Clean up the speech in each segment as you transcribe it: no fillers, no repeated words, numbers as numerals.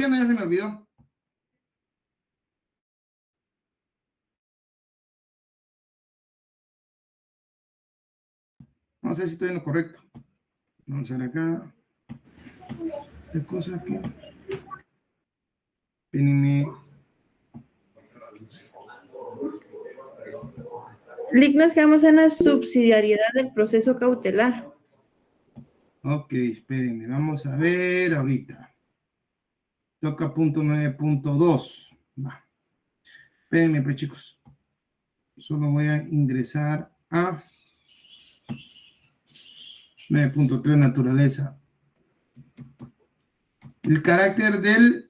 Ya se me olvidó. No sé si estoy en lo correcto. Vamos a ver acá. ¿Qué cosa aquí? Espérenme. Lic, nos quedamos en la subsidiariedad del proceso cautelar. Ok, espérenme. Vamos a ver ahorita. Toca punto 9.2. Va. Espérenme, pues, chicos. Solo voy a ingresar a 9.3, naturaleza. El carácter del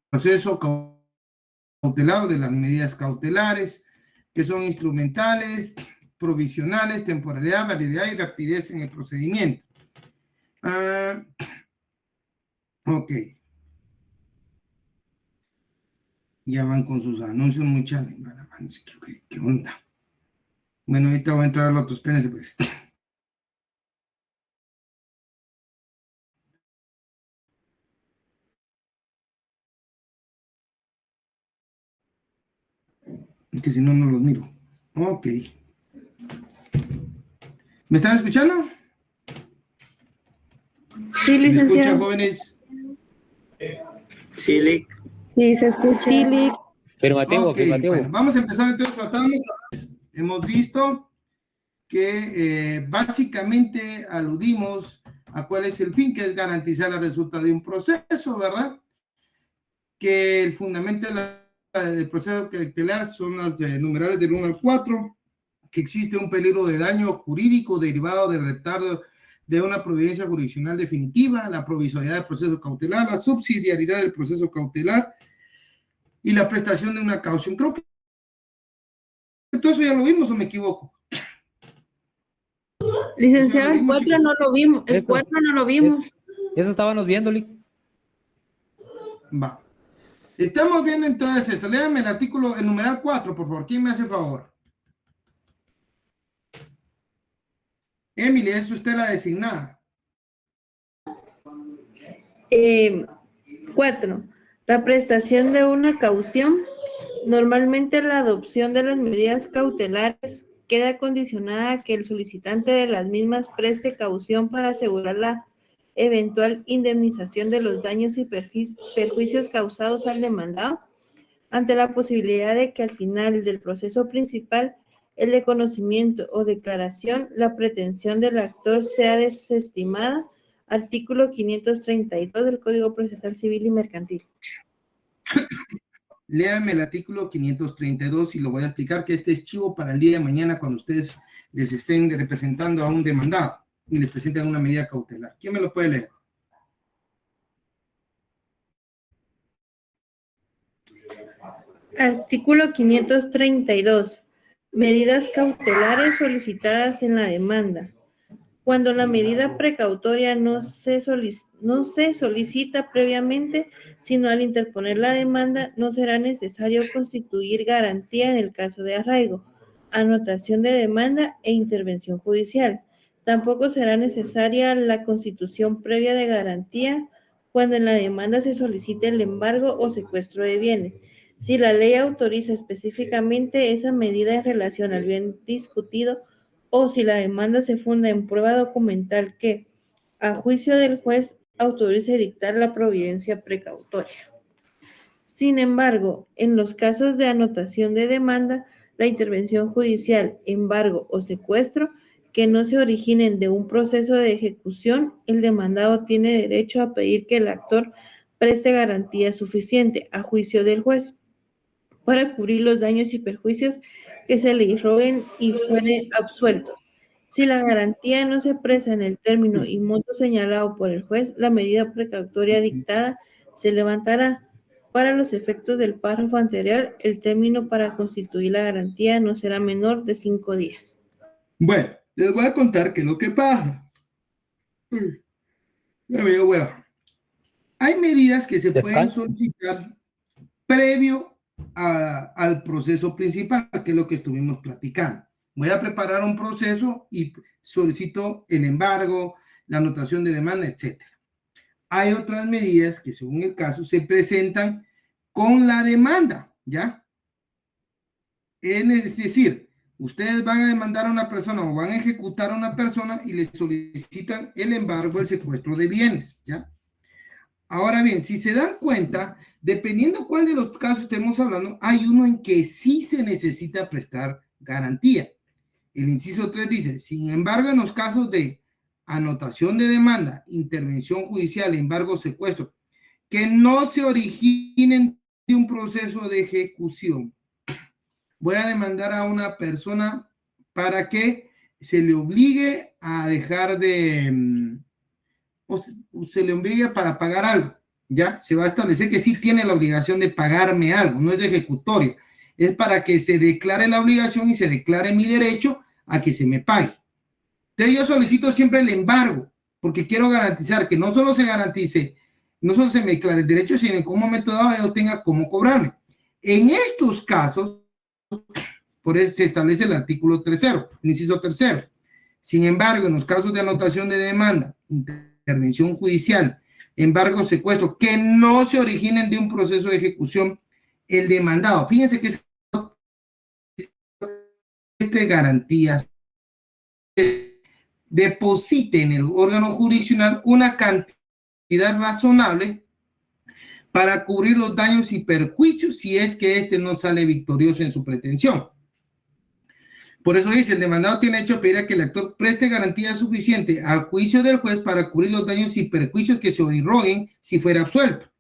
proceso cautelar, de las medidas cautelares, que son instrumentales, provisionales, temporalidad, valididad y rapidez en el procedimiento. Ok. Ya van con sus anuncios muy challenge. ¿Qué onda? Bueno, ahorita voy a entrar a los otros. Espérense, pues. Es que si no, no los miro. Ok. ¿Me están escuchando? Sí, ¿Me escuchan, licenciado. jóvenes? Sí, Lic. Sí, se escucha. Sí, Lic. Afirmativo, Ok, afirmativo. bueno, vamos a empezar entonces. Hemos visto que básicamente aludimos a cuál es el fin, que es garantizar el resultado de un proceso, ¿verdad? Que el fundamento del proceso cautelar son las de numerales del 1 al 4, que existe un peligro de daño jurídico derivado del retardo de una providencia jurisdiccional definitiva, la provisionalidad del proceso cautelar, la subsidiariedad del proceso cautelar y la prestación de una caución. Creo que todo eso ya lo vimos, ¿o me equivoco? Licenciado, el 4 no lo vimos. El Esto. 4 no lo vimos. Eso estábamos viendo, Lic. Va. Estamos viendo entonces esto. Léame el artículo, el numeral 4, por favor. ¿Quién me hace favor? Emily, es usted la designada. 4. La prestación de una caución. Normalmente la adopción de las medidas cautelares queda condicionada a que el solicitante de las mismas preste caución para asegurar la eventual indemnización de los daños y perjuicios causados al demandado, ante la posibilidad de que al final del proceso principal, el de conocimiento o declaración, la pretensión del actor sea desestimada. Artículo 532 del Código Procesal Civil y Mercantil. Léame el artículo 532 y lo voy a explicar, que este es chivo para el día de mañana cuando ustedes les estén representando a un demandado y les presenten una medida cautelar. ¿Quién me lo puede leer? Artículo 532. Medidas cautelares solicitadas en la demanda. Cuando la medida precautoria no se solicita previamente, sino al interponer la demanda, no será necesario constituir garantía en el caso de arraigo, anotación de demanda e intervención judicial. Tampoco será necesaria la constitución previa de garantía cuando en la demanda se solicite el embargo o secuestro de bienes. Si la ley autoriza específicamente esa medida en relación al bien discutido, o si la demanda se funda en prueba documental que, a juicio del juez, autorice dictar la providencia precautoria. Sin embargo, en los casos de anotación de demanda, la intervención judicial, embargo o secuestro que no se originen de un proceso de ejecución, el demandado tiene derecho a pedir que el actor preste garantía suficiente, a juicio del juez, para cubrir los daños y perjuicios que se le irroguen y fuere absuelto. Si la garantía no se presta en el término y monto señalado por el juez, la medida precautoria dictada se levantará. Para los efectos del párrafo anterior, el término para constituir la garantía no será menor de 5 días. Bueno, les voy a contar qué es lo que pasa. Hay medidas que se pueden solicitar previo al proceso principal, que es lo que estuvimos platicando. Voy a preparar un proceso y solicito el embargo, la anotación de demanda, etcétera. hay otras medidas que según el caso se presentan con la demanda, ¿ya? Es decir, ustedes van a demandar a una persona o van a ejecutar a una persona y le solicitan el embargo, el secuestro de bienes, ¿ya? Ahora bien, si se dan cuenta, dependiendo cuál de los casos estemos hablando, hay uno en que sí se necesita prestar garantía. El inciso 3 dice, sin embargo, en los casos de anotación de demanda, intervención judicial, embargo, secuestro, que no se originen de un proceso de ejecución, voy a demandar a una persona para que se le obligue a dejar de, o se le obligue para pagar algo, ¿ya? Se va a establecer que sí tiene la obligación de pagarme algo, no es de ejecutoria, es para que se declare la obligación y se declare mi derecho a que se me pague. Entonces yo solicito siempre el embargo, porque quiero garantizar que no solo se garantice, no solo se me declare el derecho, sino en un momento dado yo tenga cómo cobrarme. En estos casos, por eso se establece el artículo tercero, el inciso tercero. Sin embargo, en los casos de anotación de demanda, intervención judicial, embargo, secuestro, que no se originen de un proceso de ejecución, el demandado, fíjense que garantías deposite en el órgano jurisdiccional una cantidad razonable para cubrir los daños y perjuicios si es que éste no sale victorioso en su pretensión. Por eso dice, el demandado tiene hecho a pedir a que el actor preste garantía suficiente al juicio del juez para cubrir los daños y perjuicios que se irroguen si fuera absuelto.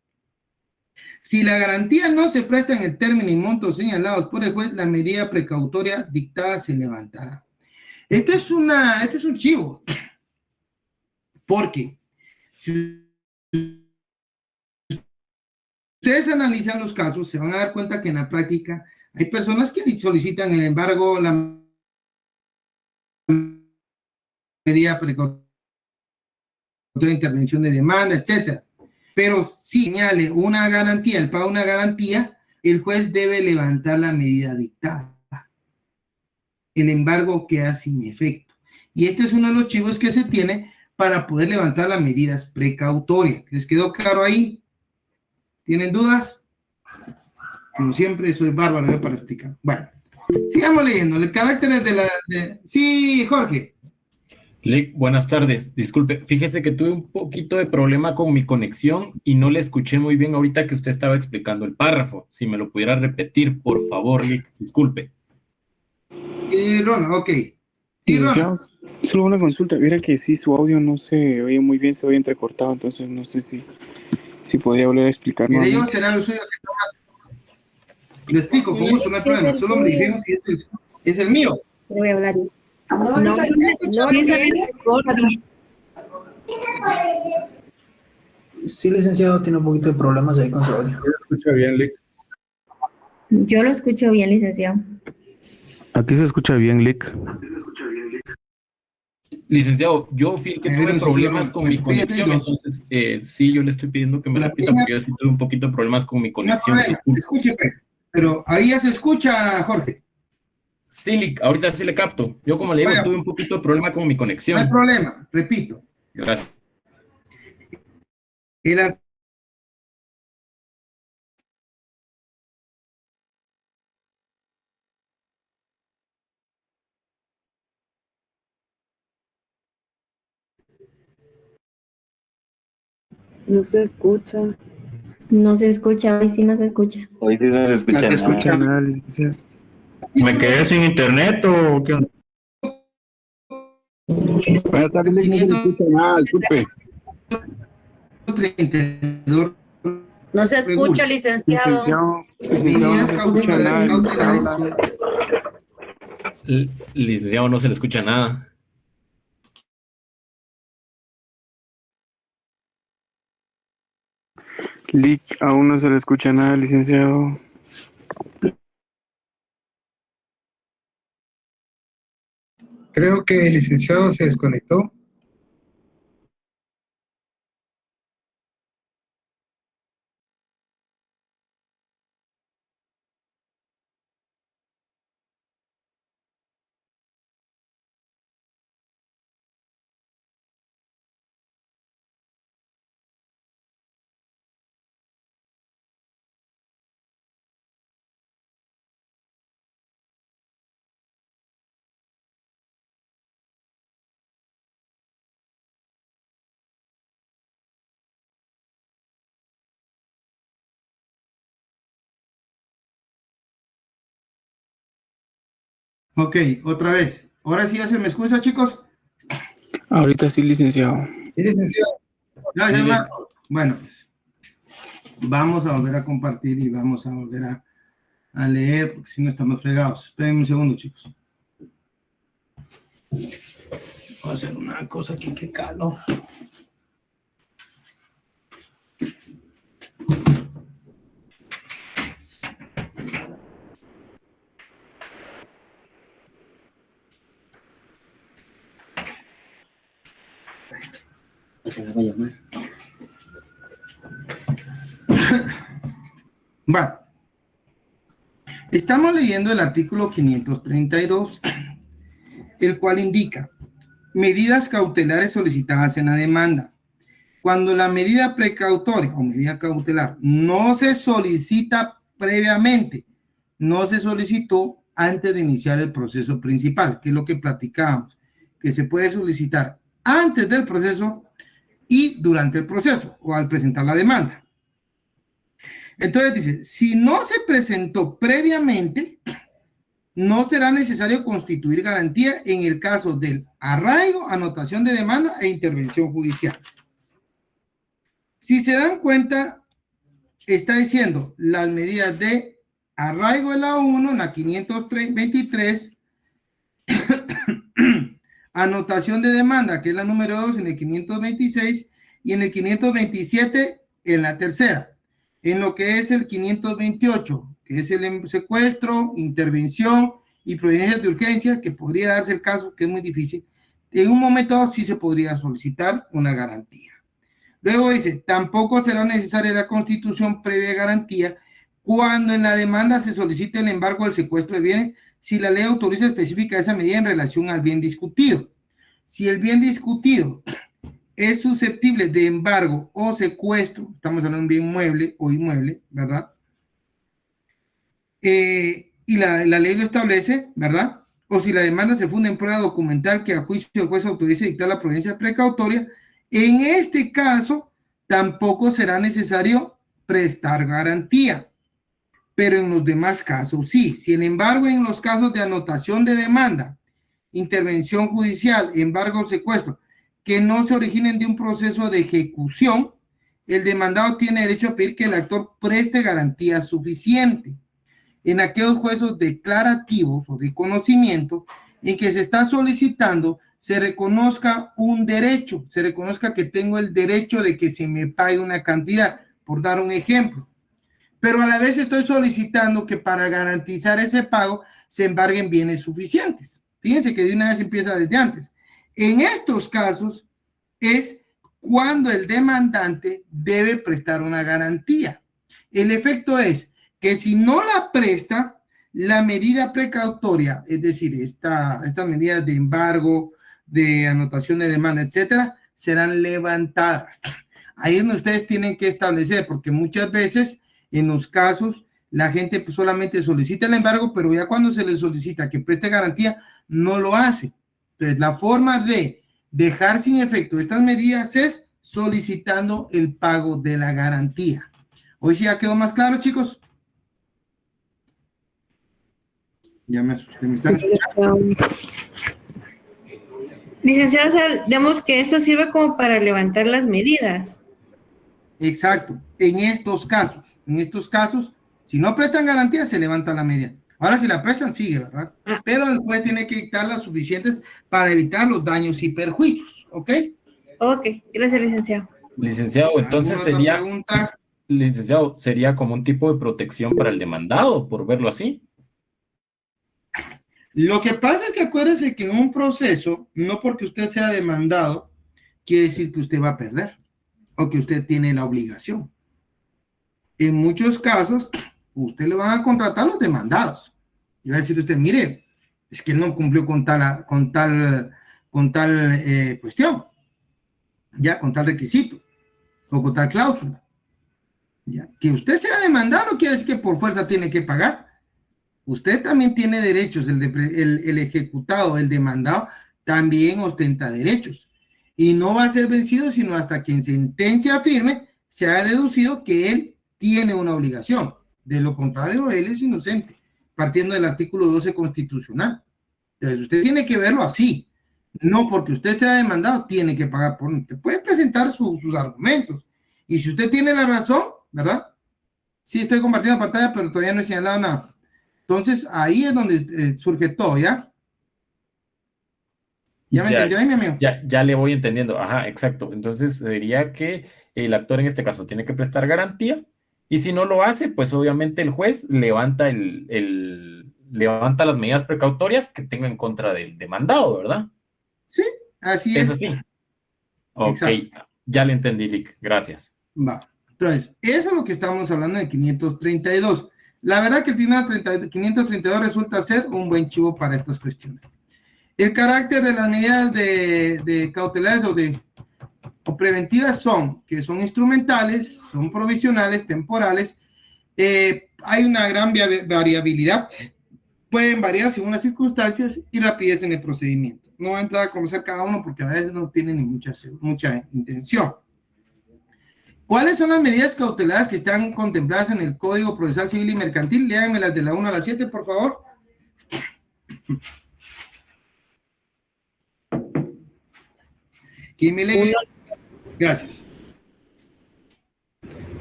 Si la garantía no se presta en el término y monto señalados por el juez, la medida precautoria dictada se levantará. Este es un chivo, porque si ustedes analizan los casos, se van a dar cuenta que en la práctica hay personas que solicitan el embargo, la medida precautoria de intervención de demanda, etcétera. Pero si señale una garantía, el pago de una garantía, el juez debe levantar la medida dictada. El embargo queda sin efecto. Y este es uno de los chivos que se tiene para poder levantar las medidas precautorias. ¿Les quedó claro ahí? ¿Tienen dudas? Como siempre, soy bárbaro para explicar. Bueno, sigamos leyendo. El carácter de la... Sí, Jorge. Lick, buenas tardes. Disculpe, fíjese que tuve un poquito de problema con mi conexión y no le escuché muy bien ahorita que usted estaba explicando el párrafo. Si me lo pudiera repetir, por favor, Lick, disculpe. Rona, ok. Sí, Rona. Solo una consulta. Mira que sí, su audio no se oye muy bien, se oye entrecortado, entonces no sé si podría volver a explicar. Mire, yo será lo suyo que está. Lo explico con gusto, no hay problema. Solo me dijeron si es el mío. Voy a hablar. No, Sí, licenciado, tiene un poquito de problemas ahí con su audio. ¿Se escucha bien, Lick? Yo lo escucho bien, licenciado. Aquí se escucha bien, Lick. Licenciado, yo fui el que tuve problemas con mi conexión, entonces sí, yo le estoy pidiendo que me repita porque yo sí tuve un poquito de problemas con mi conexión. No problema, escuche, pero ahí ya se escucha, Jorge. Sí, Lick, ahorita sí le capto. Yo, como le digo, tuve un poquito de problema con mi conexión. No hay problema, repito. Gracias. No se escucha. No se escucha, hoy sí no se escucha. Hoy sí no se escucha No se nada. escucha nada, licenciado. ¿Me quedé sin internet o qué? Buenas tardes, Lick, no se escucha nada, disculpe. No se escucha, licenciado. Licenciado, no se escucha nada. Licenciado, no se le escucha nada. Lick, aún no se le escucha nada, licenciado. Creo que el licenciado se desconectó. Ok, otra vez. Ahora sí ya se me escucha, chicos. Ahorita sí, licenciado. Sí, licenciado. Bueno, pues, vamos a volver a compartir y vamos a volver a leer, porque si no estamos fregados. Esperen un segundo, chicos. Voy a hacer una cosa aquí que calo. Se la va a llamar. Bueno, estamos leyendo el artículo 532, el cual indica medidas cautelares solicitadas en la demanda. Cuando la medida precautoria o medida cautelar no se solicita previamente, no se solicitó antes de iniciar el proceso principal, que es lo que platicábamos, que se puede solicitar antes del proceso y durante el proceso o al presentar la demanda. Entonces dice, si no se presentó previamente, no será necesario constituir garantía en el caso del arraigo, anotación de demanda e intervención judicial. Si se dan cuenta, está diciendo las medidas de arraigo en la 1, en la 523, anotación de demanda, que es la número 2, en el 526, y en el 527, en la tercera. En lo que es el 528, que es el secuestro, intervención y providencias de urgencia, que podría darse el caso, que es muy difícil, en un momento dado sí se podría solicitar una garantía. Luego dice, tampoco será necesaria la constitución previa garantía cuando en la demanda se solicite el embargo del secuestro de bienes si la ley autoriza específica esa medida en relación al bien discutido. Si el bien discutido es susceptible de embargo o secuestro, estamos hablando de un bien mueble o inmueble, ¿verdad? Y la ley lo establece, ¿verdad? O si la demanda se funda en prueba documental que a juicio del juez autorice dictar la providencia precautoria, en este caso tampoco será necesario prestar garantía, pero en los demás casos sí. Sin embargo, en los casos de anotación de demanda, intervención judicial, embargo o secuestro, que no se originen de un proceso de ejecución, el demandado tiene derecho a pedir que el actor preste garantía suficiente. En aquellos juicios declarativos o de conocimiento en que se está solicitando se reconozca un derecho, se reconozca que tengo el derecho de que se me pague una cantidad, por dar un ejemplo. Pero a la vez estoy solicitando que para garantizar ese pago se embarguen bienes suficientes. Fíjense que de una vez empieza desde antes. En estos casos es cuando el demandante debe prestar una garantía. El efecto es que si no la presta, la medida precautoria, es decir, esta medida de embargo, de anotación de demanda, etcétera, serán levantadas. Ahí es donde ustedes tienen que establecer, porque muchas veces en los casos la gente pues solamente solicita el embargo, pero ya cuando se le solicita que preste garantía, no lo hace. Entonces, la forma de dejar sin efecto estas medidas es solicitando el pago de la garantía. ¿Hoy sí ya quedó más claro, chicos? Ya me asusté, ¿me están escuchando? Licenciado, o sea, digamos que esto sirve como para levantar las medidas. Exacto. En estos casos, si no prestan garantía, se levanta la medida. Ahora, si la prestan, sigue, ¿verdad? Pero el juez tiene que dictar las suficientes para evitar los daños y perjuicios, ¿ok? Ok, gracias, licenciado. Licenciado, entonces sería como un tipo de protección para el demandado, por verlo así. Lo que pasa es que acuérdese que en un proceso, no porque usted sea demandado, quiere decir que usted va a perder o que usted tiene la obligación. En muchos casos, usted le van a contratar los demandados. Y va a decir usted, mire, es que él no cumplió con tal cuestión, ya, con tal requisito o con tal cláusula. Ya, que usted sea demandado no quiere decir que por fuerza tiene que pagar. Usted también tiene derechos, el ejecutado, el demandado, también ostenta derechos. Y no va a ser vencido sino hasta que en sentencia firme se haya deducido que él tiene una obligación. De lo contrario, él es inocente, partiendo del artículo 12 constitucional. Entonces, usted tiene que verlo así. No porque usted sea demandado, tiene que pagar por... Usted puede presentar sus argumentos. Y si usted tiene la razón, ¿verdad? Sí, estoy compartiendo pantalla, pero todavía no he señalado nada. Entonces, ahí es donde surge todo, ¿ya? ¿Ya me entendió ahí, mi amigo? Ya le voy entendiendo. Ajá, exacto. Entonces, diría que el actor en este caso tiene que prestar garantía, y si no lo hace, pues obviamente el juez levanta levanta las medidas precautorias que tenga en contra del demandado, ¿verdad? Sí, así es. Es así. Ok, exacto. Ya le entendí, Lick. Gracias. Va. Entonces, eso es lo que estamos hablando de 532. La verdad que el Tribunal 532 resulta ser un buen chivo para estas cuestiones. El carácter de las medidas de cautelares o preventivas son instrumentales, son provisionales, temporales. Hay una gran variabilidad. Pueden variar según las circunstancias y rapidez en el procedimiento. No voy a entrar a conocer cada uno porque a veces no tienen ni mucha intención. ¿Cuáles son las medidas cautelares que están contempladas en el Código Procesal Civil y Mercantil? Léanme las de la 1 a la 7, por favor. ¿Quién me lee? Gracias.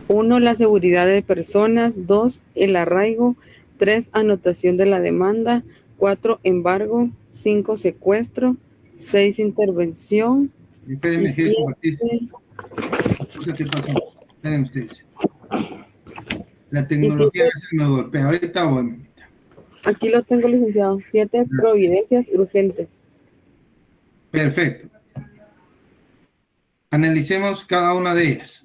1. La seguridad de personas. 2. El arraigo. 3. Anotación de la demanda. 4. Embargo. 5. Secuestro. 6. Intervención. Espérenme, ¿qué pasó? Esperen ustedes. La tecnología me golpea. Ahorita voy, mamita. Aquí lo tengo, licenciado. 7. Providencias urgentes. Perfecto. Analicemos cada una de ellas.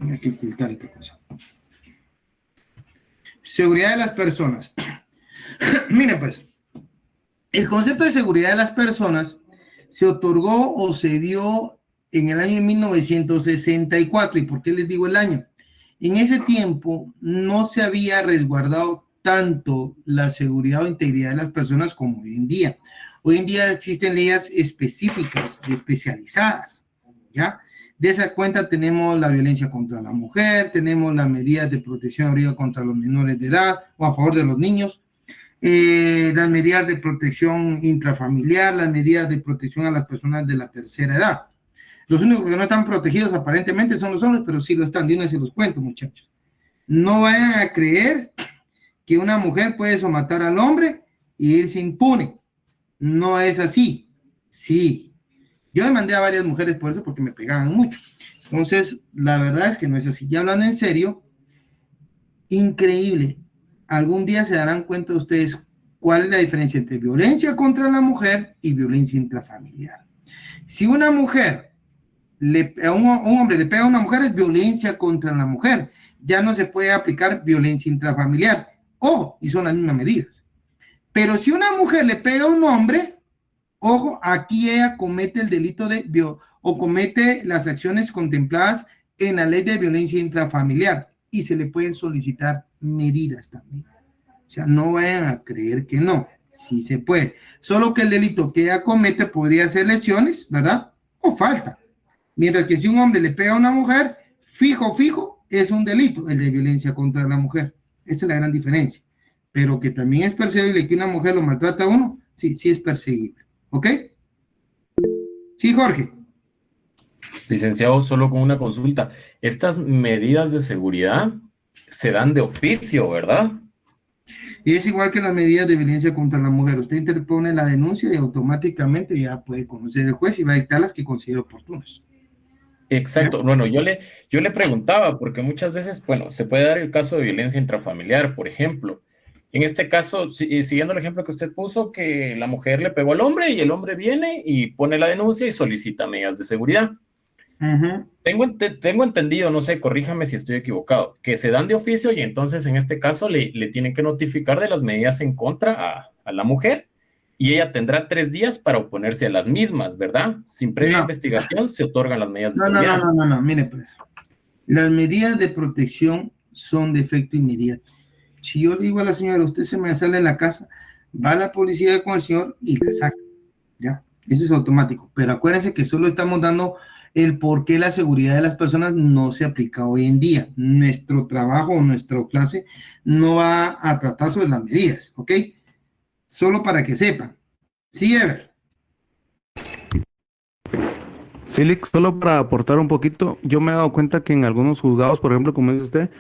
Hay que ocultar esta cosa. Seguridad de las personas. Miren, pues, el concepto de seguridad de las personas se otorgó o se dio en el año 1964. ¿Y por qué les digo el año? En ese tiempo no se había resguardado tanto la seguridad o integridad de las personas como hoy en día. Hoy en día existen leyes específicas, especializadas, ¿ya? De esa cuenta tenemos la violencia contra la mujer, tenemos las medidas de protección abrigo contra los menores de edad o a favor de los niños, las medidas de protección intrafamiliar, las medidas de protección a las personas de la tercera edad. Los únicos que no están protegidos aparentemente son los hombres, pero sí lo están. De una se los cuento, muchachos. No vayan a creer que una mujer puede somatar al hombre y irse impune. No es así. Sí. Yo demandé a varias mujeres por eso, porque me pegaban mucho. Entonces, la verdad es que no es así. Ya hablando en serio, increíble. Algún día se darán cuenta ustedes cuál es la diferencia entre violencia contra la mujer y violencia intrafamiliar. Si una mujer, un hombre le pega a una mujer, es violencia contra la mujer. Ya no se puede aplicar violencia intrafamiliar. Ojo, y son las mismas medidas. Pero si una mujer le pega a un hombre, ojo, aquí ella comete el delito o comete las acciones contempladas en la ley de violencia intrafamiliar y se le pueden solicitar medidas también. O sea, no vayan a creer que no, sí se puede. Solo que el delito que ella comete podría ser lesiones, ¿verdad? O falta. Mientras que si un hombre le pega a una mujer, fijo, es un delito, el de violencia contra la mujer. Esa es la gran diferencia. Pero que también es perseguible que una mujer lo maltrata a uno, sí es perseguible. ¿Ok? Sí, Jorge. Licenciado, solo con una consulta. Estas medidas de seguridad se dan de oficio, ¿verdad? Y es igual que las medidas de violencia contra la mujer. Usted interpone la denuncia y automáticamente ya puede conocer el juez y va a dictar las que considere oportunas. Exacto. Bueno, yo le preguntaba, porque muchas veces, bueno, se puede dar el caso de violencia intrafamiliar, por ejemplo. En este caso, siguiendo el ejemplo que usted puso, que la mujer le pegó al hombre y el hombre viene y pone la denuncia y solicita medidas de seguridad. Tengo entendido, no sé, corríjame si estoy equivocado, que se dan de oficio y entonces en este caso le tienen que notificar de las medidas en contra a la mujer y ella tendrá 3 días para oponerse a las mismas, ¿verdad? Sin previa investigación se otorgan las medidas de seguridad. No, mire pues, las medidas de protección son de efecto inmediato. Si yo le digo a la señora, usted se me sale de la casa, va a la policía con el señor y la saca, ¿ya? Eso es automático, pero acuérdense que solo estamos dando el por qué la seguridad de las personas no se aplica hoy en día. Nuestro trabajo o nuestra clase no va a tratar sobre las medidas, ¿ok? Solo para que sepan. Sí, Ever. Sí, Lick, solo para aportar un poquito, yo me he dado cuenta que en algunos juzgados, por ejemplo, como dice usted,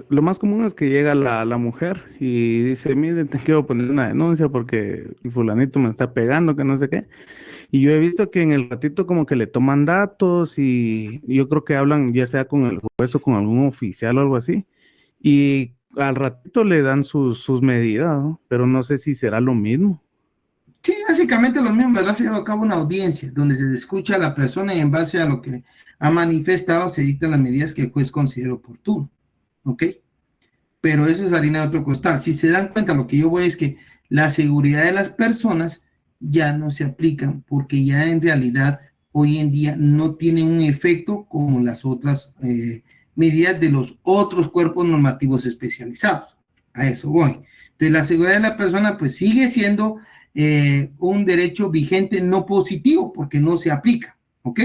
lo más común es que llega la mujer y dice, mire, te quiero poner una denuncia porque el fulanito me está pegando, que no sé qué. Y yo he visto que en el ratito como que le toman datos y yo creo que hablan ya sea con el juez o con algún oficial o algo así. Y al ratito le dan sus medidas, ¿no? Pero no sé si será lo mismo. Sí, básicamente lo mismo, ¿verdad? Se lleva a cabo una audiencia donde se escucha a la persona y en base a lo que ha manifestado se dictan las medidas que el juez considera oportuno, ¿ok? Pero eso es harina de otro costal. Si se dan cuenta, lo que yo voy es que la seguridad de las personas ya no se aplican porque ya en realidad hoy en día no tienen un efecto como las otras medidas de los otros cuerpos normativos especializados. A eso voy. Entonces, la seguridad de la persona pues sigue siendo un derecho vigente no positivo porque no se aplica, ¿ok?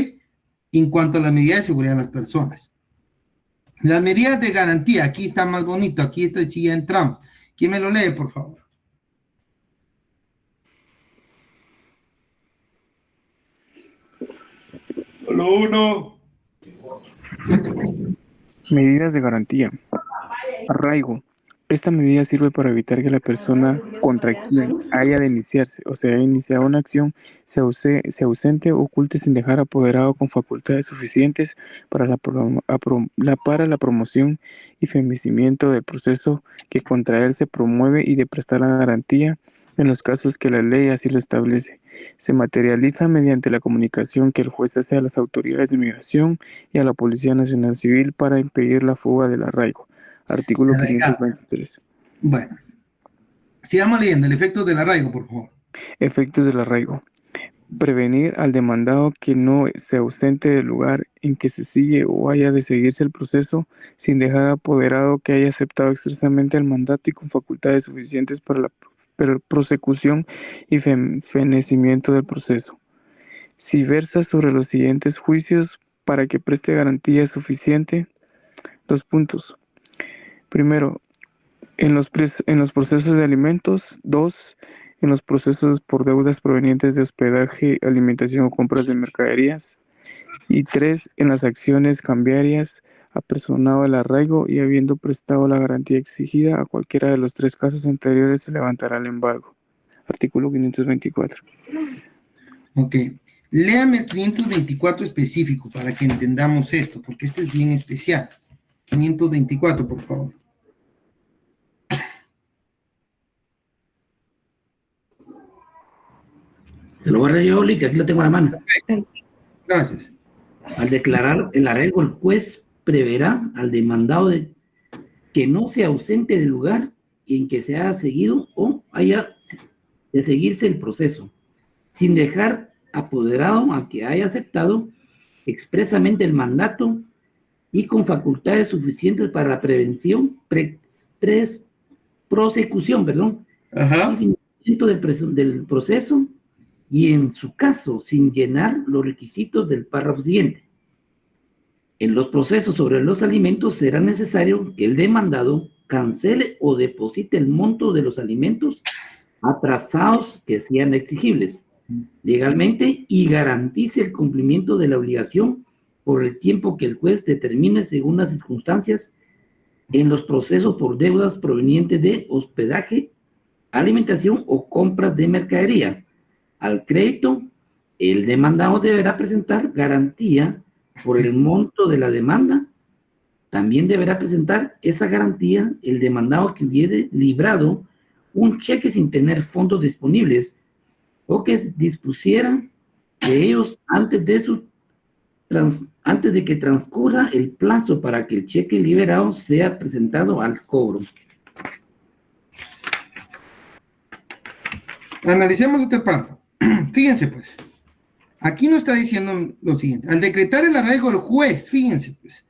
En cuanto a las medidas de seguridad de las personas. Las medidas de garantía, aquí está más bonito, aquí está, sí ya entramos. ¿Quién me lo lee, por favor? Solo uno. Medidas de garantía. Arraigo. Esta medida sirve para evitar que la persona contra quien haya de iniciarse, o sea, haya iniciado una acción, se ausente o oculte sin dejar apoderado con facultades suficientes para la promoción y fenecimiento del proceso que contra él se promueve y de prestar la garantía en los casos que la ley así lo establece. Se materializa mediante la comunicación que el juez hace a las autoridades de migración y a la Policía Nacional Civil para impedir la fuga del arraigo. Artículo 523. Bueno, sigamos leyendo el efecto del arraigo, por favor. Efectos del arraigo. Prevenir al demandado que no se ausente del lugar en que se sigue o haya de seguirse el proceso sin dejar apoderado que haya aceptado expresamente el mandato y con facultades suficientes para la prosecución y fenecimiento del proceso. Si versa sobre los siguientes juicios para que preste garantía suficiente. 2 puntos. Primero, en los procesos de alimentos. 2, en los procesos por deudas provenientes de hospedaje, alimentación o compras de mercaderías. Y 3, en las acciones cambiarias, apersonado el arraigo y habiendo prestado la garantía exigida, a cualquiera de los 3 casos anteriores se levantará el embargo. Artículo 524. Ok. Léame el 524 específico para que entendamos esto, porque este es bien especial. 524, por favor. Te lo voy a leer yo, que aquí lo tengo a la mano. Gracias. Al declarar el arraigo, el juez preverá al demandado que no se ausente del lugar en que se haya seguido o haya de seguirse el proceso, sin dejar apoderado a que haya aceptado expresamente el mandato y con facultades suficientes para la prevención, prosecución, y finalizamiento del proceso, y en su caso, sin llenar los requisitos del párrafo siguiente. En los procesos sobre los alimentos será necesario que el demandado cancele o deposite el monto de los alimentos atrasados que sean exigibles legalmente y garantice el cumplimiento de la obligación por el tiempo que el juez determine según las circunstancias en los procesos por deudas provenientes de hospedaje, alimentación o compras de mercadería. Al crédito, el demandado deberá presentar garantía por el monto de la demanda. También deberá presentar esa garantía el demandado que hubiere librado un cheque sin tener fondos disponibles o que dispusiera de ellos antes de que transcurra el plazo para que el cheque liberado sea presentado al cobro. Analicemos este párrafo. Fíjense pues, aquí nos está diciendo lo siguiente: al decretar el arraigo del juez, fíjense pues,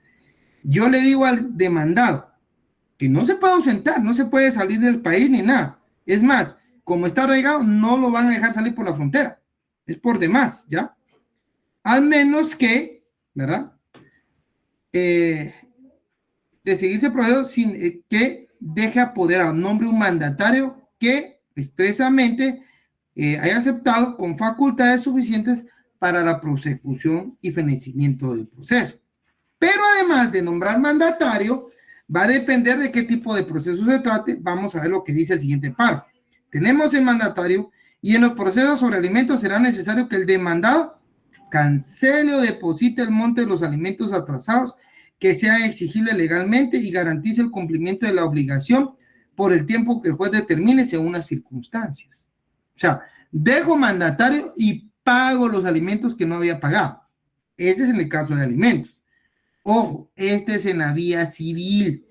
yo le digo al demandado que no se puede ausentar, no se puede salir del país ni nada. Es más, como está arraigado, no lo van a dejar salir por la frontera. Es por demás, ¿ya? al menos que, ¿verdad? De seguirse el proceso sin que deje apoderado nombre un mandatario que expresamente haya aceptado con facultades suficientes para la prosecución y fenecimiento del proceso. Pero además de nombrar mandatario, va a depender de qué tipo de proceso se trate. Vamos a ver lo que dice el siguiente párrafo. Tenemos el mandatario y en los procesos sobre alimentos será necesario que el demandado cancele o deposite el monto de los alimentos atrasados que sea exigible legalmente y garantice el cumplimiento de la obligación por el tiempo que el juez determine según las circunstancias. O sea, dejo mandatario y pago los alimentos que no había pagado. Ese es en el caso de alimentos. Ojo, este es en la vía civil.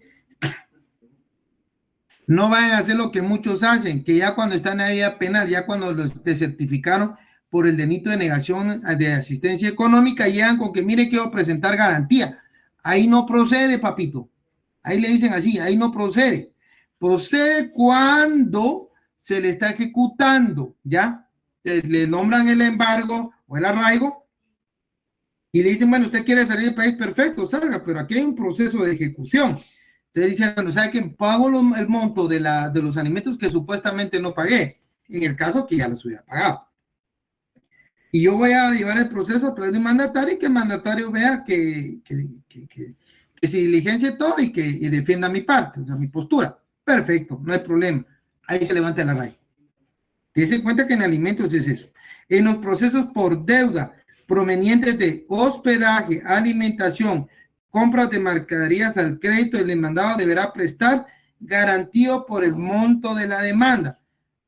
No vayan a hacer lo que muchos hacen, que ya cuando están en la vía penal, ya cuando los desertificaron por el delito de negación de asistencia económica, llegan con que mire, quiero presentar garantía. Ahí no procede, papito. Ahí le dicen así, ahí no procede. Procede cuando se le está ejecutando, ¿ya? Le nombran el embargo o el arraigo y le dicen, bueno, usted quiere salir del país, perfecto, salga, pero aquí hay un proceso de ejecución. Entonces dicen, bueno, ¿sabe qué? Pago el monto de los alimentos que supuestamente no pagué, en el caso que ya los hubiera pagado. Y yo voy a llevar el proceso a través de un mandatario y que el mandatario vea que se diligencie todo y que defienda mi parte, o sea, mi postura. Perfecto, no hay problema. Ahí se levanta el arraigo. Dese cuenta que en alimentos es eso. En los procesos por deuda provenientes de hospedaje, alimentación, compras de mercaderías al crédito, el demandado deberá prestar garantía por el monto de la demanda.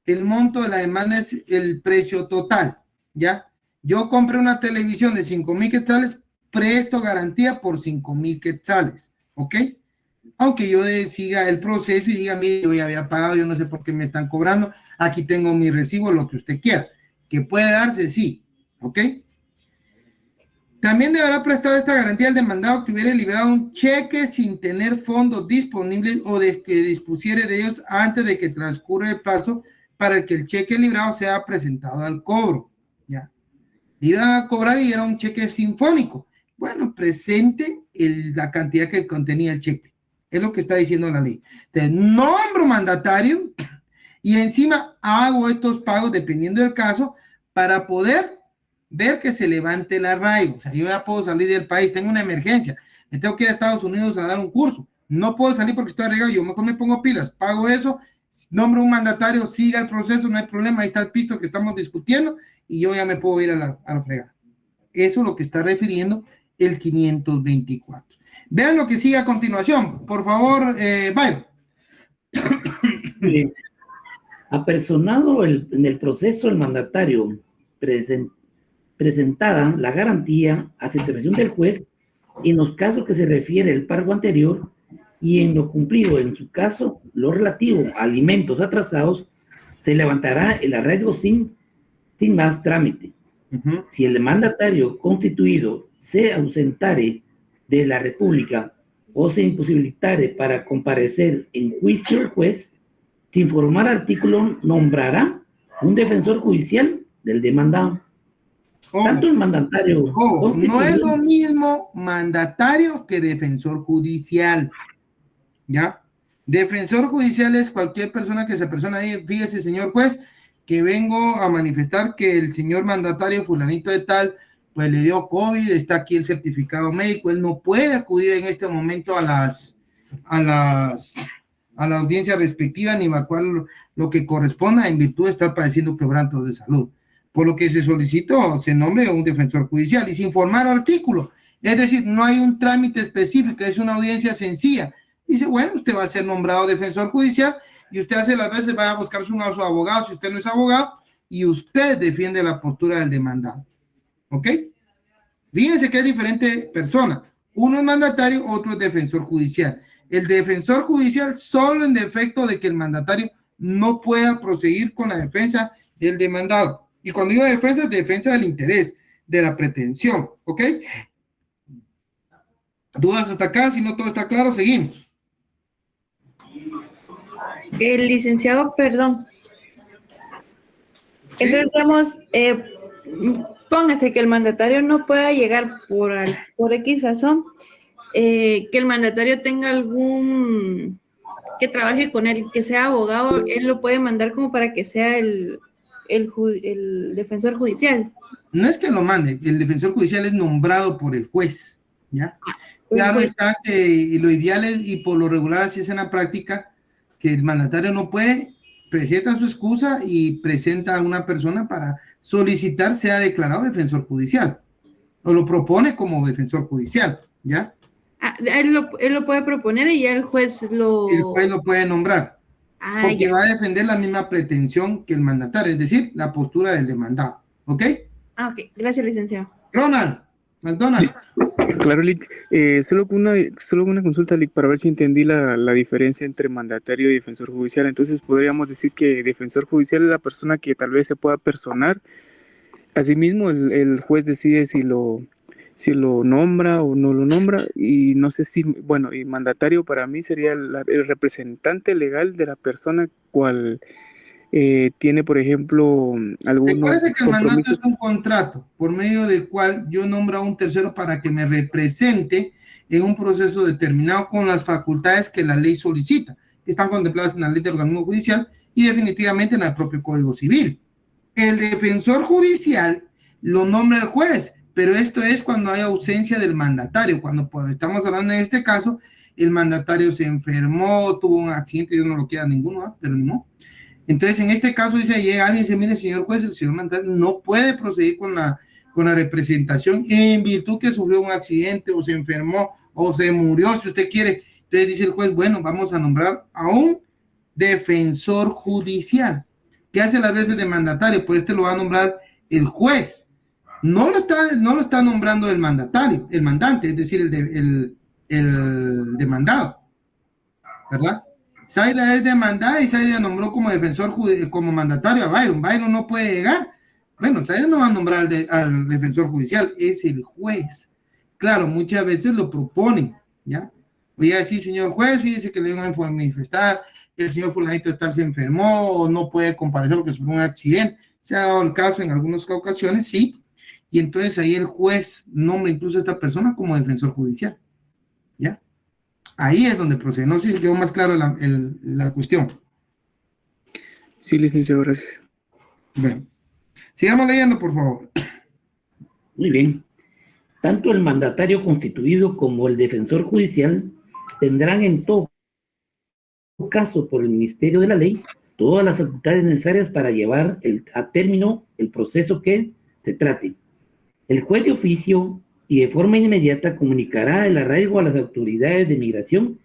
El monto de la demanda es el precio total, ¿ya? Yo compré una televisión de 5,000 quetzales, presto garantía por 5,000 quetzales, ¿ok? Aunque yo siga el proceso y diga, mire, yo ya había pagado, yo no sé por qué me están cobrando, aquí tengo mi recibo, lo que usted quiera. Que puede darse, sí, ¿ok? También deberá prestar esta garantía al demandado que hubiera liberado un cheque sin tener fondos disponibles o de que dispusiere de ellos antes de que transcurra el plazo para el que el cheque librado sea presentado al cobro, ¿ya? Iba a cobrar y era un cheque sinfónico. Bueno, presente la cantidad que contenía el cheque. Es lo que está diciendo la ley. Entonces, nombro mandatario y encima hago estos pagos dependiendo del caso para poder ver que se levante el arraigo. O sea, yo ya puedo salir del país, tengo una emergencia, me tengo que ir a Estados Unidos a dar un curso. No puedo salir porque estoy arraigado, yo mejor me pongo pilas, pago eso, nombro un mandatario, siga el proceso, no hay problema, ahí está el pisto que estamos discutiendo y yo ya me puedo ir a la fregada. Eso es lo que está refiriendo el 524. Vean lo que sigue a continuación. Por favor, Byron. Apersonado en el proceso el mandatario presentada la garantía a aceptación del juez en los casos que se refiere el párrafo anterior y en lo cumplido en su caso, lo relativo a alimentos atrasados, se levantará el arraigo sin más trámite. Si el mandatario constituido se ausentare de la República o se imposibilitare para comparecer en juicio el juez, sin formar artículo, nombrará un defensor judicial del demandado. Tanto el mandatario... no es lo mismo mandatario que defensor judicial, ¿ya? Defensor judicial es cualquier persona que se persona ahí, fíjese, señor juez, que vengo a manifestar que el señor mandatario fulanito de tal, pues le dio COVID, está aquí el certificado médico, él no puede acudir en este momento a la audiencia respectiva ni evacuar lo que corresponda en virtud de estar padeciendo quebrantos de salud. Por lo que se solicitó, se nombre un defensor judicial y sin formar artículo. Es decir, no hay un trámite específico, es una audiencia sencilla. Dice, bueno, usted va a ser nombrado defensor judicial y usted hace las veces, va a buscar su abogado si usted no es abogado y usted defiende la postura del demandado. ¿Ok? Fíjense que es diferente persona. Uno es mandatario, otro es defensor judicial. El defensor judicial solo en defecto de que el mandatario no pueda proseguir con la defensa del demandado. Y cuando digo defensa, es defensa del interés, de la pretensión. ¿Ok? ¿Dudas hasta acá? Si no todo está claro, seguimos. El licenciado, perdón. ¿Sí? Eso, digamos, Póngase que el mandatario no pueda llegar por X razón, que el mandatario tenga que trabaje con él, que sea abogado, él lo puede mandar como para que sea el defensor judicial. No es que lo mande, el defensor judicial es nombrado por el juez, ¿ya? Claro está que y lo ideal es, y por lo regular así es en la práctica, que el mandatario no puede, presenta su excusa y presenta a una persona para solicitar sea declarado defensor judicial, o lo propone como defensor judicial, ¿ya? Él lo puede proponer y ya el juez lo puede nombrar, porque ya va a defender la misma pretensión que el mandatario, es decir, la postura del demandado, ¿ok? Ok, gracias, licenciado. Ronald McDonald. Claro, Lick. Solo una consulta, Lick, para ver si entendí la diferencia entre mandatario y defensor judicial. Entonces, podríamos decir que defensor judicial es la persona que tal vez se pueda personar. Asimismo, el juez decide si lo nombra o no lo nombra. Y no sé si, bueno, y mandatario para mí sería el representante legal de la persona cual tiene, por ejemplo, algunos Recuerda que el mandato compromisos. es un contrato por medio del cual yo nombro a un tercero para que me represente en un proceso determinado con las facultades que la ley solicita, que están contempladas en la ley del organismo judicial y definitivamente en el propio Código Civil. El defensor judicial lo nombra el juez, pero esto es cuando hay ausencia del mandatario, cuando estamos hablando en este caso, el mandatario se enfermó, tuvo un accidente, yo no lo quiero a ninguno, ¿eh? Pero ni modo. Entonces, en este caso, dice, llega alguien y dice, mire, señor juez, el señor mandatario no puede proceder con la representación en virtud que sufrió un accidente o se enfermó o se murió, si usted quiere. Entonces dice el juez, bueno, vamos a nombrar a un defensor judicial. ¿Qué hace las veces de mandatario? Pues lo va a nombrar el juez. No lo está nombrando el mandatario, el mandante, es decir, el demandado, ¿verdad? Zaida es demandada y Zaida nombró como defensor, como mandatario a Byron. Byron no puede llegar. Bueno, Zaida no va a nombrar al defensor judicial, es el juez. Claro, muchas veces lo proponen, ¿ya? Voy a decir, señor juez, fíjese que le van a manifestar que el señor fulanito tal se enfermó o no puede comparecer porque sufrió un accidente. Se ha dado el caso en algunas ocasiones, sí. Y entonces ahí el juez nombra incluso a esta persona como defensor judicial, ¿ya? Ahí es donde procede. No sé si quedó más claro la cuestión. Sí, licenciado, gracias. Bueno, sigamos leyendo, por favor. Muy bien. Tanto el mandatario constituido como el defensor judicial tendrán en todo caso por el Ministerio de la Ley todas las facultades necesarias para llevar a término el proceso que se trate. El juez de oficio y de forma inmediata comunicará el arraigo a las autoridades de migración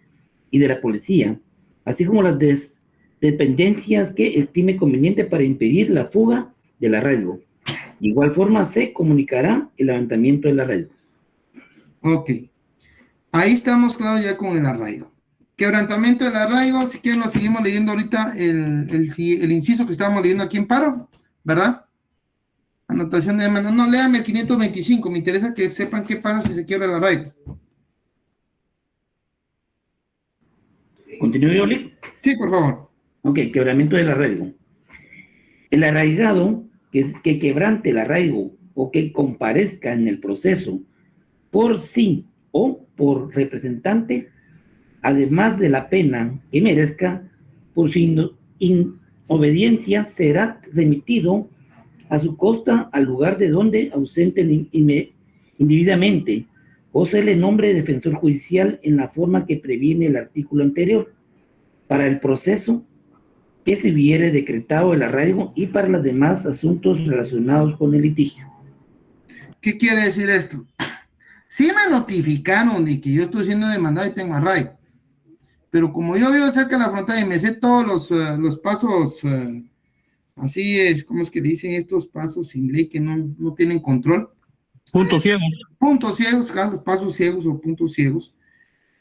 y de la policía, así como las dependencias que estime conveniente para impedir la fuga del arraigo. De igual forma se comunicará el levantamiento del arraigo. Ok. Ahí estamos claros ya con el arraigo. Quebrantamiento del arraigo, si quieren lo seguimos leyendo ahorita el inciso que estábamos leyendo aquí en paro, ¿verdad? Anotación de demanda. No, léame el 525. Me interesa que sepan qué pasa si se quiebra el arraigo. ¿Continúo yo, Lick? Sí, por favor. Ok, quebramiento del arraigo. El arraigado que quebrante el arraigo o que comparezca en el proceso por sí o por representante, además de la pena que merezca, por su inobediencia será remitido a su costa al lugar de donde ausente indebidamente o se le nombre defensor judicial en la forma que previene el artículo anterior para el proceso que se hubiere decretado el arraigo y para los demás asuntos relacionados con el litigio. ¿Qué quiere decir esto? Sí me notificaron de que yo estoy siendo demandado y tengo arraigo, pero como yo vivo cerca de la frontera y me sé todos los pasos, así es, ¿cómo es que dicen estos pasos sin ley que no tienen control? Puntos ciegos. Puntos ciegos, claro, los pasos ciegos o puntos ciegos.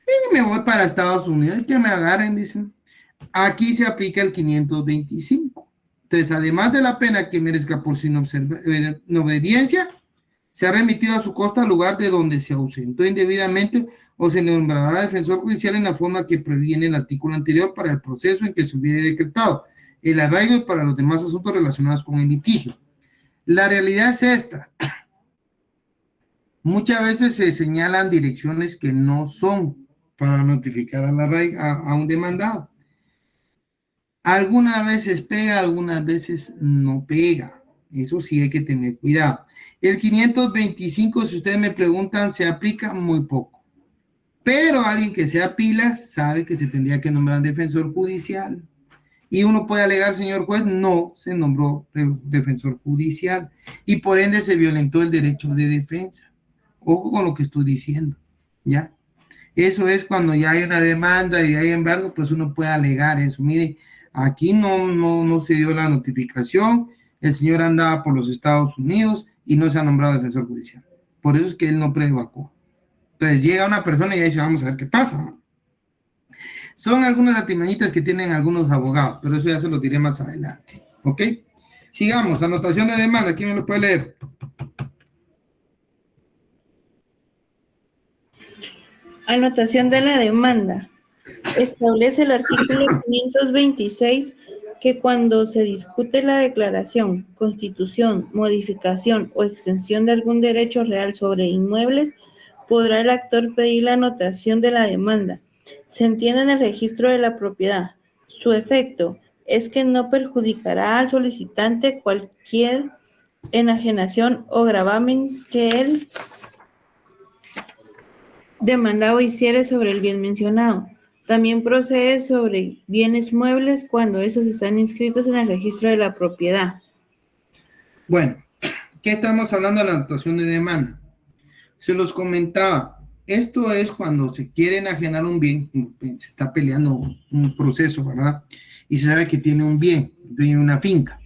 Y me voy para Estados Unidos, que me agarren, dicen. Aquí se aplica el 525. Entonces, además de la pena que merezca por su inobediencia, se ha remitido a su costa al lugar de donde se ausentó indebidamente o se nombrará defensor judicial en la forma que previene el artículo anterior para el proceso en que se hubiera decretado el arraigo y para los demás asuntos relacionados con el litigio. La realidad es esta. Muchas veces se señalan direcciones que no son para notificar a un demandado. Algunas veces pega, algunas veces no pega. Eso sí hay que tener cuidado. El 525, si ustedes me preguntan, se aplica muy poco. Pero alguien que sea pilas sabe que se tendría que nombrar defensor judicial. Y uno puede alegar, señor juez, no se nombró defensor judicial y por ende se violentó el derecho de defensa. Ojo con lo que estoy diciendo, ¿ya? Eso es cuando ya hay una demanda y hay embargo, pues uno puede alegar eso. Mire, aquí no se dio la notificación, el señor andaba por los Estados Unidos y no se ha nombrado defensor judicial. Por eso es que él no prevacuó. Entonces llega una persona y ahí dice, vamos a ver qué pasa, ¿no? Son algunas artimañitas que tienen algunos abogados, pero eso ya se lo diré más adelante. ¿Ok? Sigamos. Anotación de demanda. ¿Quién me lo puede leer? Anotación de la demanda. Establece el artículo 526 que cuando se discute la declaración, constitución, modificación o extensión de algún derecho real sobre inmuebles, podrá el actor pedir la anotación de la demanda. Se entiende en el registro de la propiedad. Su efecto es que no perjudicará al solicitante cualquier enajenación o gravamen que el demandado hiciere sobre el bien mencionado. También procede sobre bienes muebles cuando esos están inscritos en el registro de la propiedad. Bueno, ¿qué estamos hablando de la anotación de demanda? Se los comentaba. Esto es cuando se quiere enajenar un bien, se está peleando un proceso, ¿verdad? Y se sabe que tiene un bien, tiene una finca.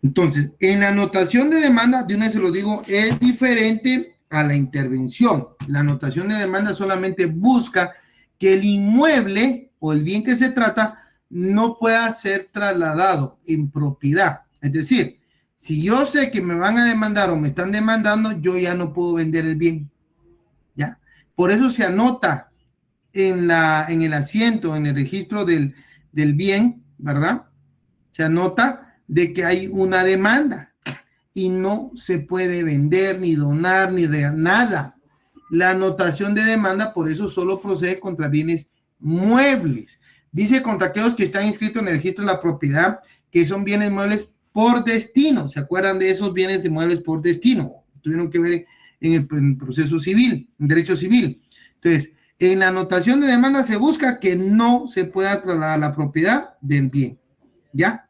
Entonces, en la anotación de demanda, de una vez se lo digo, es diferente a la intervención. La anotación de demanda solamente busca que el inmueble o el bien que se trata no pueda ser trasladado en propiedad. Es decir, si yo sé que me van a demandar o me están demandando, yo ya no puedo vender el bien. ¿Ya? Por eso se anota en el asiento, en el registro del bien, ¿verdad? Se anota de que hay una demanda y no se puede vender, ni donar, ni nada. La anotación de demanda, por eso solo procede contra bienes muebles. Dice contra aquellos que están inscritos en el registro de la propiedad, que son bienes muebles por destino. ¿Se acuerdan de esos bienes de muebles por destino? Tuvieron que ver en el proceso civil, en derecho civil. Entonces, en la anotación de demanda se busca que no se pueda trasladar la propiedad del bien, ¿ya?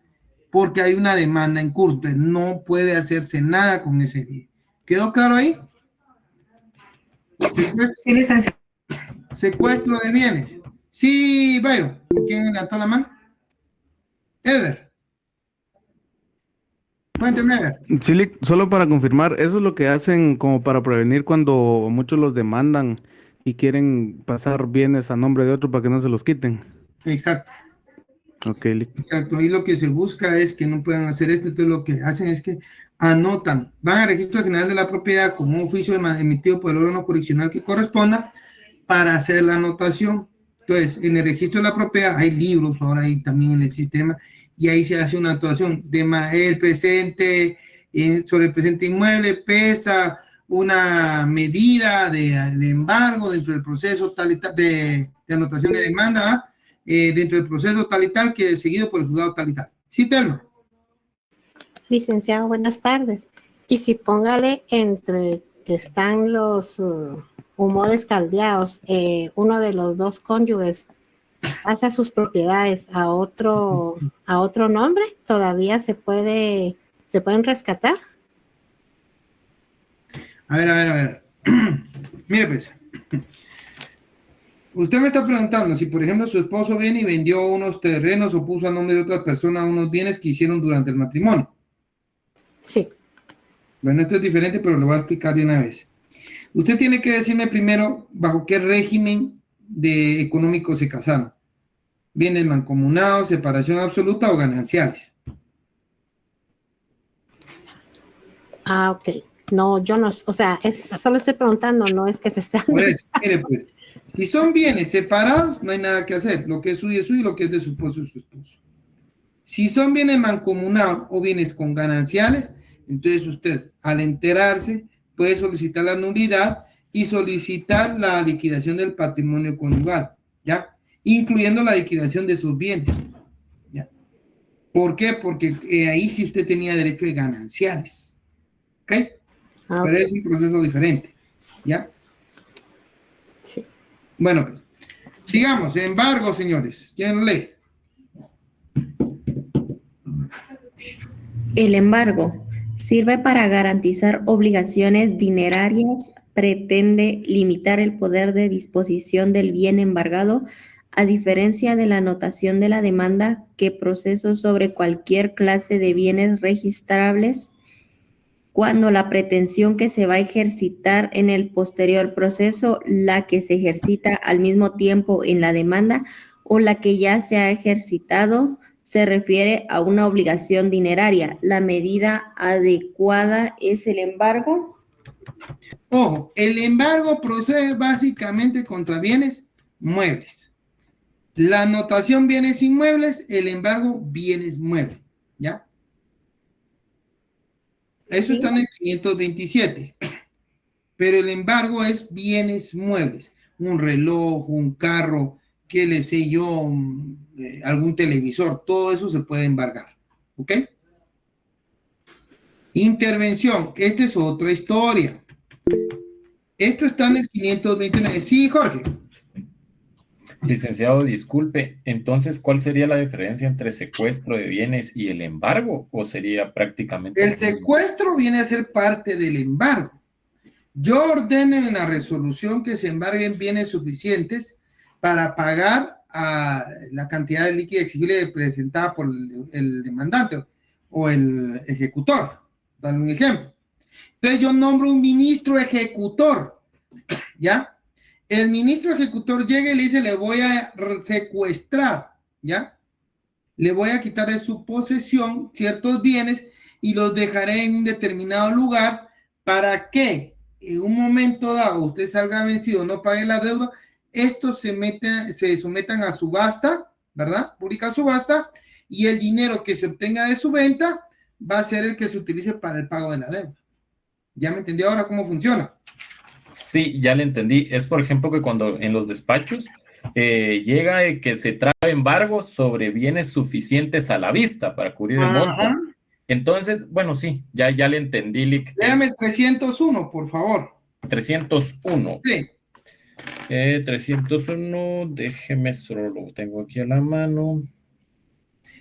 Porque hay una demanda en curso, entonces no puede hacerse nada con ese bien. ¿Quedó claro ahí? Secuestro de bienes. Sí, Bayo. ¿Quién levantó la mano? Ever. Cuénteme, Ever. Sí, solo para confirmar, eso es lo que hacen como para prevenir cuando muchos los demandan y quieren pasar bienes a nombre de otro para que no se los quiten. Exacto. Ok, exacto. Ahí lo que se busca es que no puedan hacer esto. Entonces lo que hacen es que anotan, van al registro general de la propiedad con un oficio emitido por el órgano jurisdiccional que corresponda para hacer la anotación. Entonces, en el registro de la propiedad hay libros, ahora hay también en el sistema, y ahí se hace una anotación de el presente, sobre el presente inmueble, pesa una medida de embargo dentro del proceso tal y tal, de anotación de demanda, dentro del proceso tal y tal, que es seguido por el juzgado tal y tal. Sí, Telma. Licenciado, buenas tardes. Y si póngale entre que están los humores caldeados, uno de los dos cónyuges pasa sus propiedades a otro nombre, ¿todavía se pueden rescatar? A ver. Mire pues, usted me está preguntando si, por ejemplo, su esposo viene y vendió unos terrenos o puso a nombre de otra persona unos bienes que hicieron durante el matrimonio. Sí. Bueno, esto es diferente, pero lo voy a explicar de una vez. Usted tiene que decirme primero bajo qué régimen económico se casaron. ¿Bienes mancomunados, separación absoluta o gananciales? Ah, ok. No, yo no, o sea, solo estoy preguntando, no es que se estén... Por eso, mire, pues, si son bienes separados, no hay nada que hacer. Lo que es suyo es suyo y lo que es de su esposo es su esposo. Si son bienes mancomunados o bienes con gananciales, Entonces usted, al enterarse, puede solicitar la nulidad y solicitar la liquidación del patrimonio conyugal, ¿ya? Incluyendo la liquidación de sus bienes, ¿ya? ¿Por qué? Porque ahí sí usted tenía derecho de gananciales, ¿ok? Pero es un proceso diferente, ¿ya? Sí. Bueno, pues, sigamos. Embargo, señores. ¿Quién lee? El embargo sirve para garantizar obligaciones dinerarias, pretende limitar el poder de disposición del bien embargado, a diferencia de la anotación de la demanda que proceso sobre cualquier clase de bienes registrables, cuando la pretensión que se va a ejercitar en el posterior proceso, la que se ejercita al mismo tiempo en la demanda o la que ya se ha ejercitado, se refiere a una obligación dineraria. La medida adecuada es el embargo. Ojo, el embargo procede básicamente contra bienes muebles. La anotación bienes inmuebles, el embargo bienes muebles, ¿ya? Eso está en el 527. Pero el embargo es bienes muebles. Un reloj, un carro, qué le sé yo, algún televisor, todo eso se puede embargar, ¿ok? Intervención, esta es otra historia. Esto está en el 529. Sí, Jorge. Licenciado, disculpe, entonces, ¿cuál sería la diferencia entre secuestro de bienes y el embargo? ¿O sería prácticamente El secuestro viene a ser parte del embargo. Yo ordeno en la resolución que se embarguen bienes suficientes para pagar a la cantidad de líquido exigible presentada por el demandante o el ejecutor. Dale un ejemplo. Entonces yo nombro un ministro ejecutor, ¿ya? El ministro ejecutor llega y le dice, le voy a secuestrar, ¿ya? Le voy a quitar de su posesión ciertos bienes y los dejaré en un determinado lugar para que en un momento dado usted salga vencido, no pague la deuda, estos se sometan a subasta, ¿verdad? Pública subasta, y el dinero que se obtenga de su venta va a ser el que se utilice para el pago de la deuda. ¿Ya me entendió ahora cómo funciona? Sí, ya le entendí. Es, por ejemplo, que cuando en los despachos llega que se trae embargo sobre bienes suficientes a la vista para cubrir el monto. Entonces, bueno, sí, ya le entendí, Lick. Léame 301, por favor. 301. Sí. 301, déjeme solo lo tengo aquí a la mano.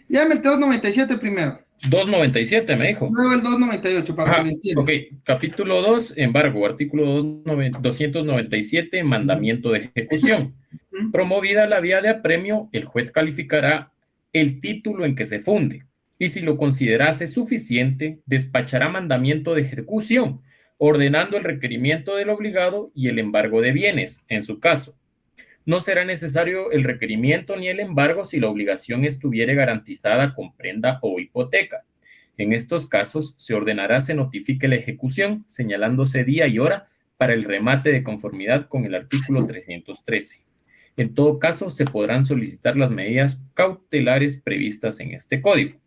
Llame el 297 primero. 297, me dijo. Luego el 298 para que lo entienda. Ok, capítulo 2, embargo, artículo 297, mandamiento de ejecución. Promovida la vía de apremio, el juez calificará el título en que se funde y si lo considerase suficiente, despachará mandamiento de ejecución, ordenando el requerimiento del obligado y el embargo de bienes, en su caso. No será necesario el requerimiento ni el embargo si la obligación estuviere garantizada con prenda o hipoteca. En estos casos, se ordenará se notifique la ejecución, señalándose día y hora para el remate de conformidad con el artículo 313. En todo caso, se podrán solicitar las medidas cautelares previstas en este código.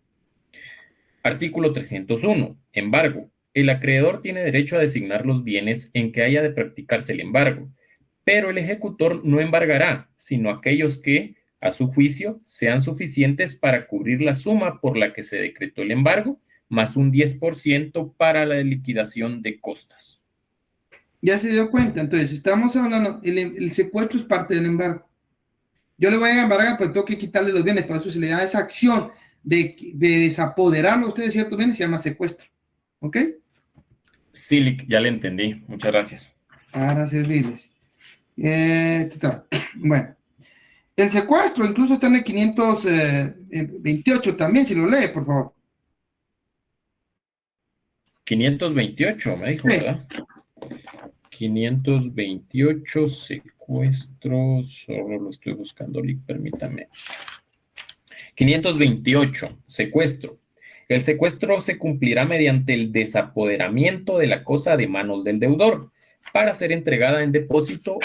Artículo 301. Embargo. El acreedor tiene derecho a designar los bienes en que haya de practicarse el embargo, pero el ejecutor no embargará, sino aquellos que, a su juicio, sean suficientes para cubrir la suma por la que se decretó el embargo, más un 10% para la liquidación de costas. Ya se dio cuenta, entonces estamos hablando, el secuestro es parte del embargo. Yo le voy a embargar, pues tengo que quitarle los bienes, por eso se le da esa acción de desapoderarlo a ustedes de ciertos bienes, se llama secuestro. ¿Ok? Sí, ya le entendí. Muchas gracias. Para servirles. Bueno, el secuestro incluso está en el 528 también, si lo lee, por favor. 528, me dijo, ¿verdad? 528, secuestro, solo lo estoy buscando, permítame. 528, secuestro. El secuestro se cumplirá mediante el desapoderamiento de la cosa de manos del deudor para ser entregada en depósito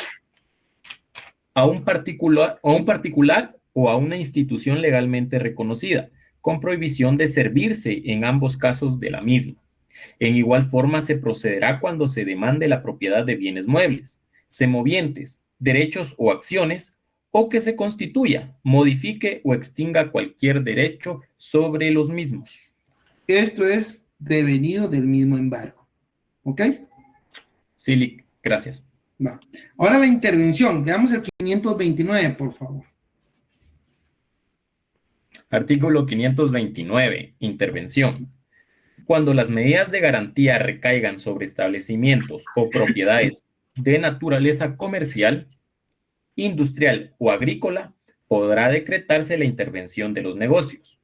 a un particular o a una institución legalmente reconocida, con prohibición de servirse en ambos casos de la misma. En igual forma se procederá cuando se demande la propiedad de bienes muebles, semovientes, derechos o acciones, o que se constituya, modifique o extinga cualquier derecho sobre los mismos. Esto es devenido del mismo embargo. ¿Ok? Sí, gracias. Va. Ahora la intervención. Veamos el 529, por favor. Artículo 529. Intervención. Cuando las medidas de garantía recaigan sobre establecimientos o propiedades de naturaleza comercial, industrial o agrícola, podrá decretarse la intervención de los negocios.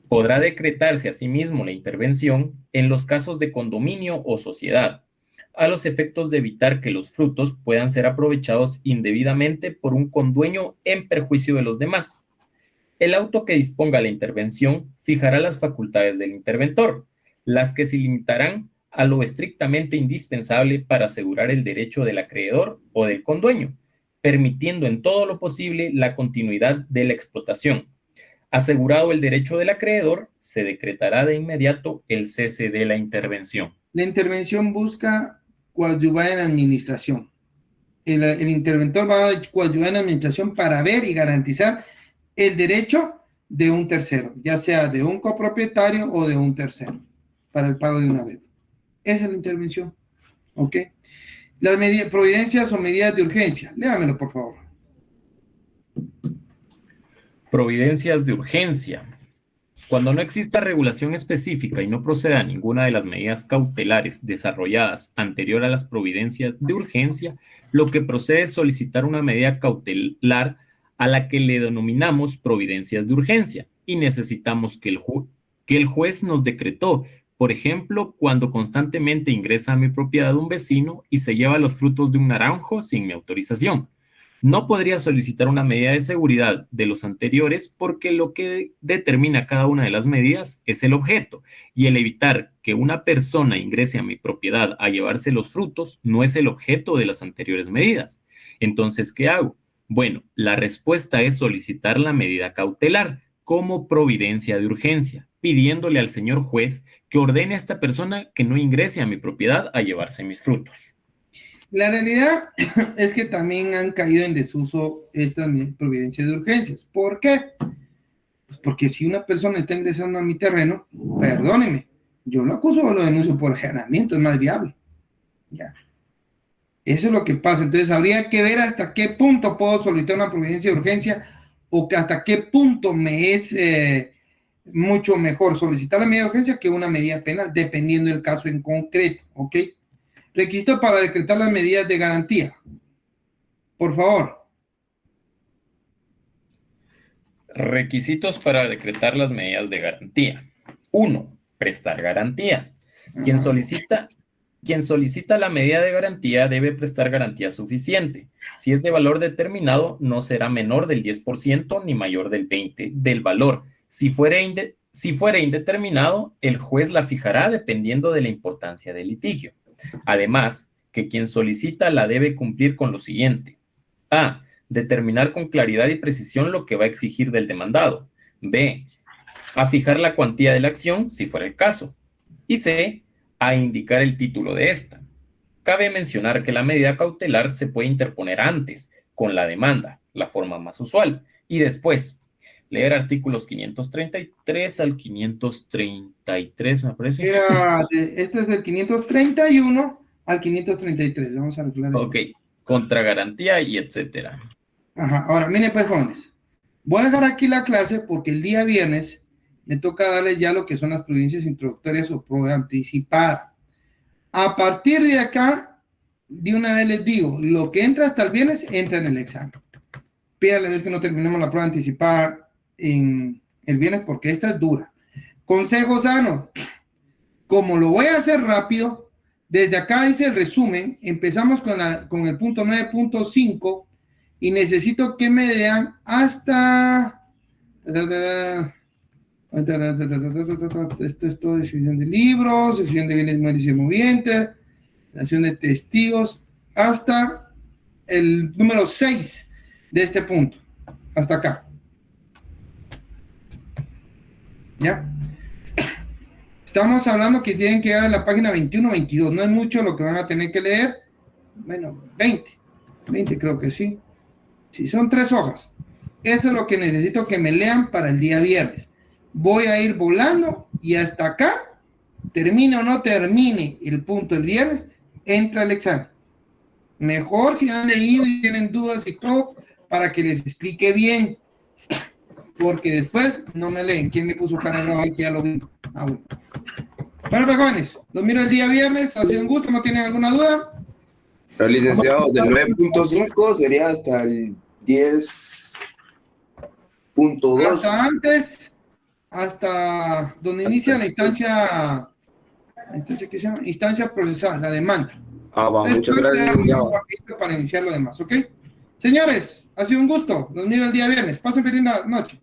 Podrá decretarse asimismo la intervención en los casos de condominio o sociedad, a los efectos de evitar que los frutos puedan ser aprovechados indebidamente por un condueño en perjuicio de los demás. El auto que disponga la intervención fijará las facultades del interventor, las que se limitarán a lo estrictamente indispensable para asegurar el derecho del acreedor o del condueño, permitiendo en todo lo posible la continuidad de la explotación. Asegurado el derecho del acreedor, se decretará de inmediato el cese de la intervención. La intervención busca coadyuvar en la administración. El interventor va a coadyuvar en la administración para ver y garantizar el derecho de un tercero, ya sea de un copropietario o de un tercero, para el pago de una deuda. Esa es la intervención. ¿Ok? Las providencias o medidas de urgencia. Léamelo, por favor. Providencias de urgencia. Cuando no exista regulación específica y no proceda ninguna de las medidas cautelares desarrolladas anterior a las providencias de urgencia, lo que procede es solicitar una medida cautelar a la que le denominamos providencias de urgencia y necesitamos que el juez nos decretó. Por ejemplo, cuando constantemente ingresa a mi propiedad un vecino y se lleva los frutos de un naranjo sin mi autorización. No podría solicitar una medida de seguridad de los anteriores porque lo que determina cada una de las medidas es el objeto, y el evitar que una persona ingrese a mi propiedad a llevarse los frutos no es el objeto de las anteriores medidas. Entonces, ¿qué hago? Bueno, la respuesta es solicitar la medida cautelar como providencia de urgencia, pidiéndole al señor juez que ordene a esta persona que no ingrese a mi propiedad a llevarse mis frutos. La realidad es que también han caído en desuso estas providencias de urgencias. ¿Por qué? Pues porque si una persona está ingresando a mi terreno, perdóneme, yo lo acuso o lo denuncio por allanamiento, es más viable. Ya. Eso es lo que pasa. Entonces habría que ver hasta qué punto puedo solicitar una providencia de urgencia o que hasta qué punto me es mucho mejor solicitar la medida de urgencia que una medida penal, dependiendo del caso en concreto. ¿Ok? Requisito para decretar las medidas de garantía. Por favor. Requisitos para decretar las medidas de garantía. 1. Prestar garantía. Quien solicita la medida de garantía debe prestar garantía suficiente. Si es de valor determinado, no será menor del 10% ni mayor del 20% del valor. Si fuera indeterminado, el juez la fijará dependiendo de la importancia del litigio. Además, que quien solicita la debe cumplir con lo siguiente. A. Determinar con claridad y precisión lo que va a exigir del demandado. B. A fijar la cuantía de la acción, si fuera el caso. Y C. A indicar el título de esta. Cabe mencionar que la medida cautelar se puede interponer antes, con la demanda, la forma más usual, y después. Leer artículos 533 al 533, me parece. Mira, este es del 531 al 533. Vamos a arreglar esto. Ok, contra garantía y etcétera. Ajá, ahora miren pues, jóvenes. Voy a dejar aquí la clase porque el día viernes me toca darles ya lo que son las providencias introductorias o prueba anticipada. A partir de acá, de una vez les digo, lo que entra hasta el viernes entra en el examen. Pídale a Dios que no terminemos la prueba anticipada en el viernes porque esta es dura. Consejo sano. Como lo voy a hacer rápido, desde acá dice el resumen. Empezamos con el punto 9.5 y necesito que me den hasta esto es todo, sección de libros, sección de bienes muebles y movientes, sección de testigos, hasta el número 6 de este punto, hasta acá. ¿Ya? Estamos hablando que tienen que llegar a la página 21, 22. No es mucho lo que van a tener que leer. Bueno, 20 creo que sí. Sí, son 3 hojas. Eso es lo que necesito que me lean para el día viernes. Voy a ir volando y hasta acá, termine o no termine el punto el viernes, entra el examen. Mejor si han leído y tienen dudas y todo, para que les explique bien. Porque después no me leen. ¿Quién me puso cara roja? Que ya lo vi. Bueno. Bueno, pues jóvenes, los miro el día viernes. Ha sido un gusto. ¿No tienen alguna duda? Pero licenciado, del 9.5 sería hasta el 10.2. Hasta antes, hasta donde inicia la instancia ¿qué se llama? Instancia procesal, la demanda. Va, muchas gracias, licenciado. Para iniciar lo demás, ¿ok? Señores, ha sido un gusto. Los miro el día viernes. Pasen feliz noche.